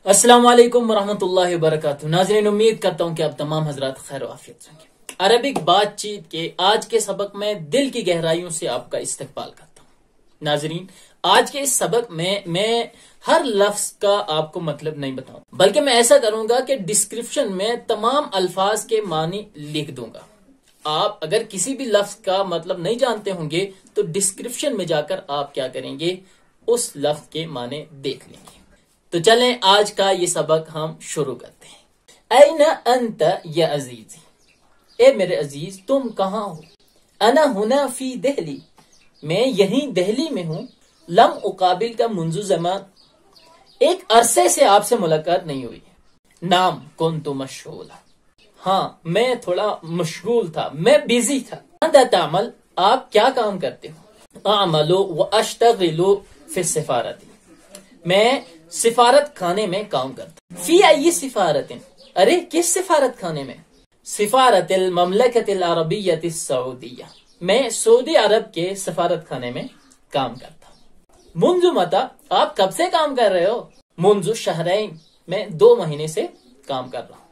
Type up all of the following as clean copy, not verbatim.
السلام علیکم ورحمۃ اللہ وبرکاتہ۔ ناظرین، امید کرتا ہوں کہ آپ تمام حضرات خیر و عافیت رہیں گے۔ عربک بات چیت کے آج کے سبق میں دل کی گہرائیوں سے آپ کا استقبال کرتا ہوں۔ ناظرین، آج کے اس سبق میں ہر لفظ کا آپ کو مطلب نہیں بتاؤں، بلکہ میں ایسا کروں گا کہ ڈسکرپشن میں تمام الفاظ کے معنی لکھ دوں گا۔ آپ اگر کسی بھی لفظ کا مطلب نہیں جانتے ہوں گے تو ڈسکرپشن میں جا کر آپ کیا کریں گے، اس لفظ کے معنی دیکھ لیں گے۔ تو چلیں آج کا یہ سبق ہم شروع کرتے ہیں۔ این انت یا عزیزی، اے میرے عزیز تم کہاں ہو؟ انا ہنا فی دہلی، میں یہیں دہلی میں ہوں۔ لم اقابل کا منذ زمان، ایک عرصے سے آپ سے ملاقات نہیں ہوئی۔ نام کنت مشغولا، ہاں میں تھوڑا مشغول تھا، میں بیزی تھا۔ ماذا تعمل، آپ کیا کام کرتے ہو؟ اعمل و اشتغل فی السفارۃ، میں سفارت خانے میں کام کرتا ہوں۔ فی ای سفارت، ارے کس سفارت خانے میں؟ سفارت المملکت العربیۃ السعودیہ، میں سعودی عرب کے سفارت خانے میں کام کرتا ہوں۔ منذ متى، آپ کب سے کام کر رہے ہو؟ منذ شہرین، میں 2 مہینے سے کام کر رہا ہوں۔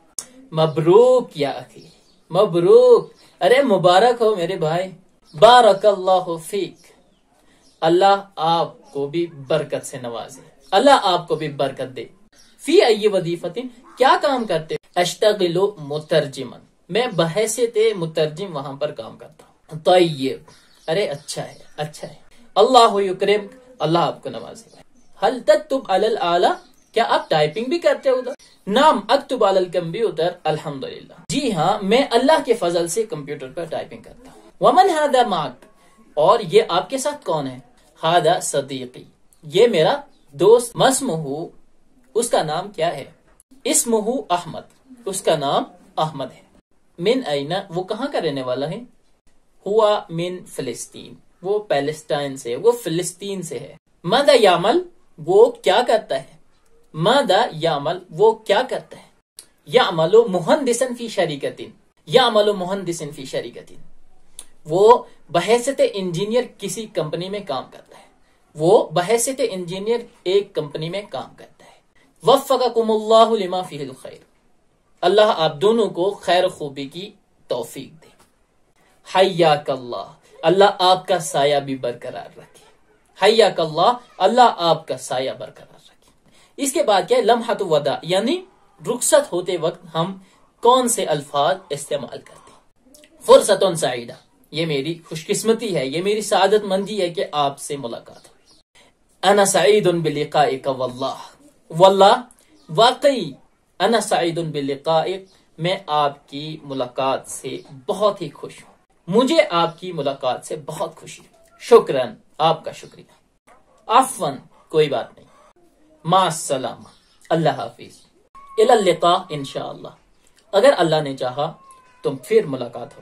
مبروک یا اخی، مبروک، ارے مبارک ہو میرے بھائی۔ بارک اللہ فیک، اللہ آپ کو بھی برکت سے نوازے، اللہ آپ کو بھی برکت دے۔ فی ای وظیفۃ، کیا کام کرتے؟ اشتغل مترجما، میں بحیثیت مترجم وہاں پر کام کرتا ہوں۔ طیب، ارے اچھا ہے، اچھا ہے۔ اللہ یکرم، اللہ آپ کو نوازے۔ حل تکتب علی الآلہ، کیا آپ ٹائپنگ بھی کرتے ہو ادھر؟ نعم اکتب علی الکمپیوٹر الحمدللہ، جی ہاں میں اللہ کے فضل سے کمپیوٹر پر ٹائپنگ کرتا ہوں۔ ومن ھذا معک، اور یہ آپ کے ساتھ کون ہے؟ ھذا صدیقی، یہ میرا دوست۔ مسمہ، اس کا نام کیا ہے؟ اسمہ احمد، اس کا نام احمد ہے۔ من این، وہ کہاں کا رہنے والا ہے؟ ہوا من فلسطین، وہ پیلسٹائن سے، وہ فلسطین سے ہے۔ ماذا یعمل، وہ کیا کرتا ہے؟ ماذا یعمل، وہ کیا کرتا ہے؟ یعمل مہندسا فی شرکۃ، یعمل مہندسا فی شرکۃ، وہ بحیثیت انجینئر کسی کمپنی میں کام کرتا ہے، وہ بحیثیت انجینئر ایک کمپنی میں کام کرتا ہے۔ وفقکم اللہ لما فیہ الخیر، اللہ آپ دونوں کو خیر خوبی کی توفیق دے۔ حیاک اللہ، اللہ آپ کا سایہ بھی برقرار رکھے۔ حیاک اللہ، اللہ آپ کا سایہ برقرار رکھے۔ اس کے بعد کیا ہے؟ لمحۃ وداع، یعنی رخصت ہوتے وقت ہم کون سے الفاظ استعمال کرتے ہیں؟ فرصت سعیدہ، یہ میری خوش قسمتی ہے، یہ میری سعادت مندی ہے کہ آپ سے ملاقات ہوئی۔ انا سعید بلقائک واللہ، واللہ واقعی، انا سعید بلقائک، میں آپ کی ملاقات سے بہت ہی خوش ہوں، مجھے آپ کی ملاقات سے بہت خوشی ہے۔ شکراً، آپ کا شکریہ۔ عفواً، کوئی بات نہیں۔ مع السلامہ، اللہ حافظ۔ الی اللقاء انشاءاللہ، اگر اللہ نے چاہا تو پھر ملاقات ہو۔